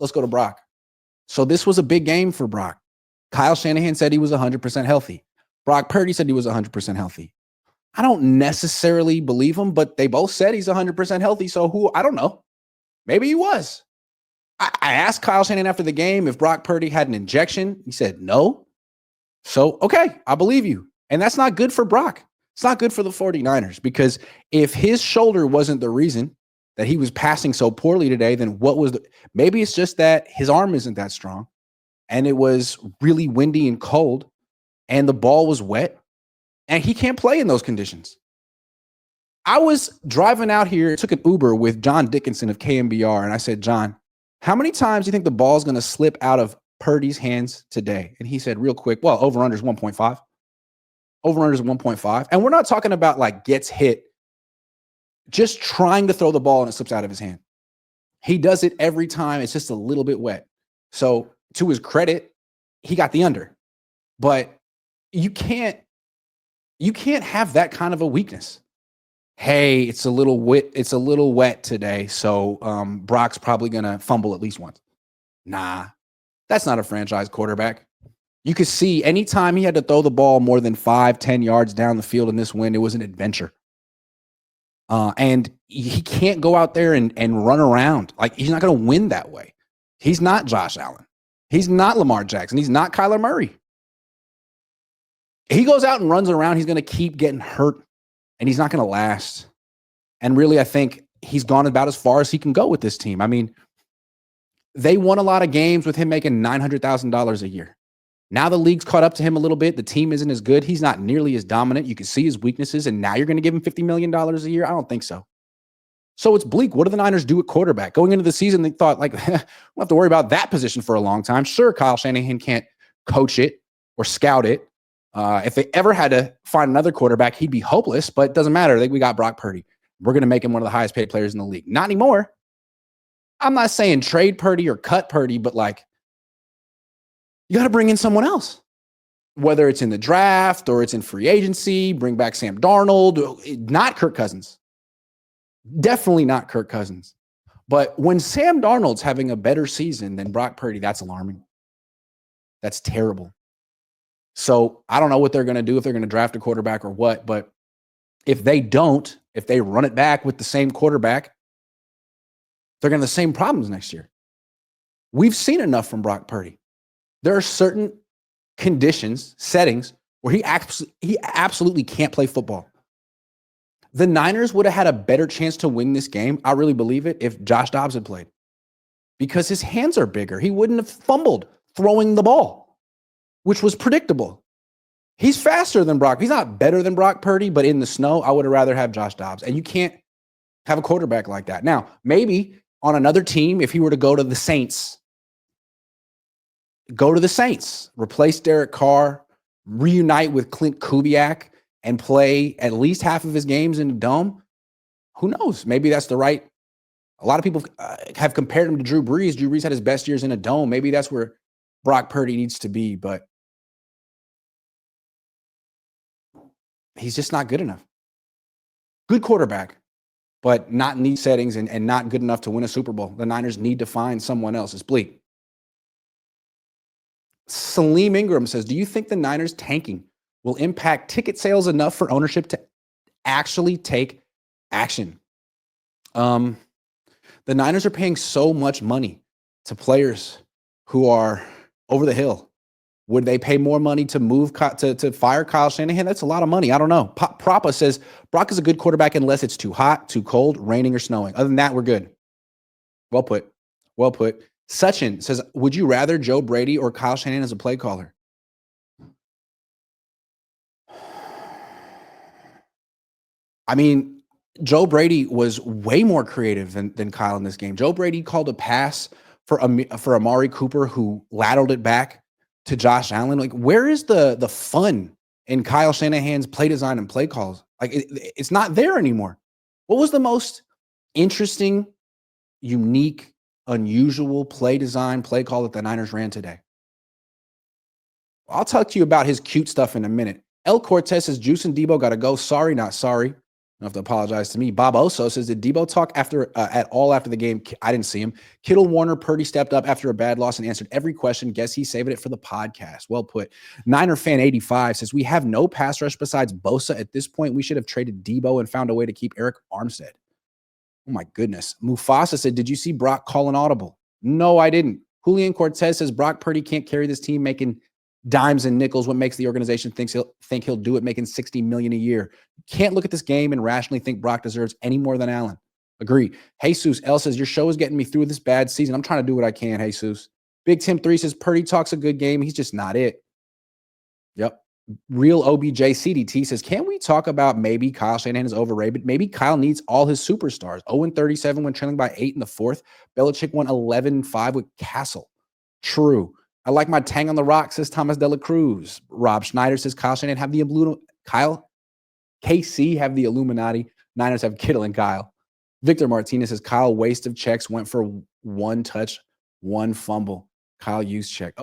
let's go to Brock. So this was a big game for Brock. Kyle Shanahan said he was 100% healthy. Brock Purdy said he was 100% healthy. I don't necessarily believe him, but they both said he's 100% healthy. So I don't know. Maybe he was. I asked Kyle Shanahan after the game if Brock Purdy had an injection. He said no. So, okay, I believe you. And that's not good for Brock. It's not good for the 49ers, because if his shoulder wasn't the reason that he was passing so poorly today, then maybe it's just that his arm isn't that strong and it was really windy and cold and the ball was wet and he can't play in those conditions. I was driving out here, took an Uber with John Dickinson of KMBR, and I said, John, how many times do you think the ball's going to slip out of Purdy's hands today? And he said real quick, well, over-under is 1.5. Over-under is 1.5. And we're not talking about like gets hit, just trying to throw the ball and it slips out of his hand. He does it every time. It's just a little bit wet. So to his credit, he got the under. But you can't have that kind of a weakness. Hey, it's a little wet today, so Brock's probably going to fumble at least once. Nah, that's not a franchise quarterback. You could see anytime he had to throw the ball more than 5-10 yards down the field in this win, it was an adventure. And he can't go out there and run around. Like, he's not going to win that way. He's not Josh Allen. He's not Lamar Jackson. He's not Kyler Murray. He goes out and runs around, he's going to keep getting hurt, and he's not going to last. And really, I think he's gone about as far as he can go with this team. I mean, they won a lot of games with him making $900,000 a year. Now the league's caught up to him a little bit. The team isn't as good. He's not nearly as dominant. You can see his weaknesses, and now you're going to give him $50 million a year? I don't think so. So it's bleak. What do the Niners do at quarterback? Going into the season, they thought, like, we'll have to worry about that position for a long time. Sure, Kyle Shanahan can't coach it or scout it. If they ever had to find another quarterback, he'd be hopeless, but it doesn't matter. We got Brock Purdy. We're going to make him one of the highest paid players in the league. Not anymore. I'm not saying trade Purdy or cut Purdy, but like, you got to bring in someone else, whether it's in the draft or it's in free agency. Bring back Sam Darnold, not Kirk Cousins. Definitely not Kirk Cousins. But when Sam Darnold's having a better season than Brock Purdy, that's alarming. That's terrible. So I don't know what they're going to do, if they're going to draft a quarterback or what, but if they run it back with the same quarterback, they're going to have the same problems next year. We've seen enough from Brock Purdy. There are certain conditions, settings, where he absolutely can't play football. The Niners would have had a better chance to win this game, I really believe it, if Josh Dobbs had played. Because his hands are bigger. He wouldn't have fumbled throwing the ball, which was predictable. He's faster than Brock. He's not better than Brock Purdy, but in the snow, I would have rather have Josh Dobbs. And you can't have a quarterback like that. Now, maybe on another team, if he were to go to the Saints, replace Derek Carr, reunite with Clint Kubiak, and play at least half of his games in the dome, who knows? Maybe that's the right. A lot of people have compared him to Drew Brees. Drew Brees had his best years in a dome. Maybe that's where Brock Purdy needs to be, but he's just not good enough. Good quarterback, but not in these settings and not good enough to win a Super Bowl. The Niners need to find someone else. It's bleak. Salim Ingram says, do you think the Niners tanking will impact ticket sales enough for ownership to actually take action? The Niners are paying so much money to players who are over the hill. Would they pay more money to move to fire Kyle Shanahan? That's a lot of money. I don't know. Propa says Brock is a good quarterback unless it's too hot, too cold, raining, or snowing. Other than that, we're good. Well put. Well put. Sachin says, would you rather Joe Brady or Kyle Shanahan as a play caller? I mean, Joe Brady was way more creative than Kyle in this game. Joe Brady called a pass for Amari Cooper, who lateraled it back to Josh Allen. Like, where is the fun in Kyle Shanahan's play design and play calls? Like, it's not there anymore. What was the most interesting, unique, unusual play design, play call that the Niners ran today? I'll talk to you about his cute stuff in a minute. El Cortez says, Juice and Debo got to go. Sorry, not sorry. don't have to apologize to me. Bob Oso says, did Debo talk at all after the game? I didn't see him. Kittle, Warner, Purdy stepped up after a bad loss and answered every question. Guess he's saving it for the podcast. Well put. Niner fan 85 says, we have no pass rush besides Bosa. At this point, we should have traded Debo and found a way to keep Eric Armstead. Oh my goodness. Mufasa said, did you see Brock call an audible? No, I didn't. Julian Cortez says, Brock Purdy can't carry this team making dimes and nickels. What makes the organization think he'll do it, making $60 million a year? Can't look at this game and rationally think Brock deserves any more than Allen. Agree. Jesus L says, your show is getting me through this bad season. I'm trying to do what I can, Jesus. Big Tim 3 says, Purdy talks a good game. He's just not it. Yep. Real OBJ CDT says, can we talk about maybe Kyle Shanahan is overrated? Maybe Kyle needs all his superstars. 0-37 when trailing by 8 in the fourth. Belichick won 11-5 with Castle. True. I like my tang on the rock, says Thomas Dela Cruz. Rob Schneider says Kyle Shanahan have the KC have the Illuminati. Niners have Kittle and Kyle. Victor Martinez says Kyle waste of checks, went for one touch, one fumble. Kyle used check.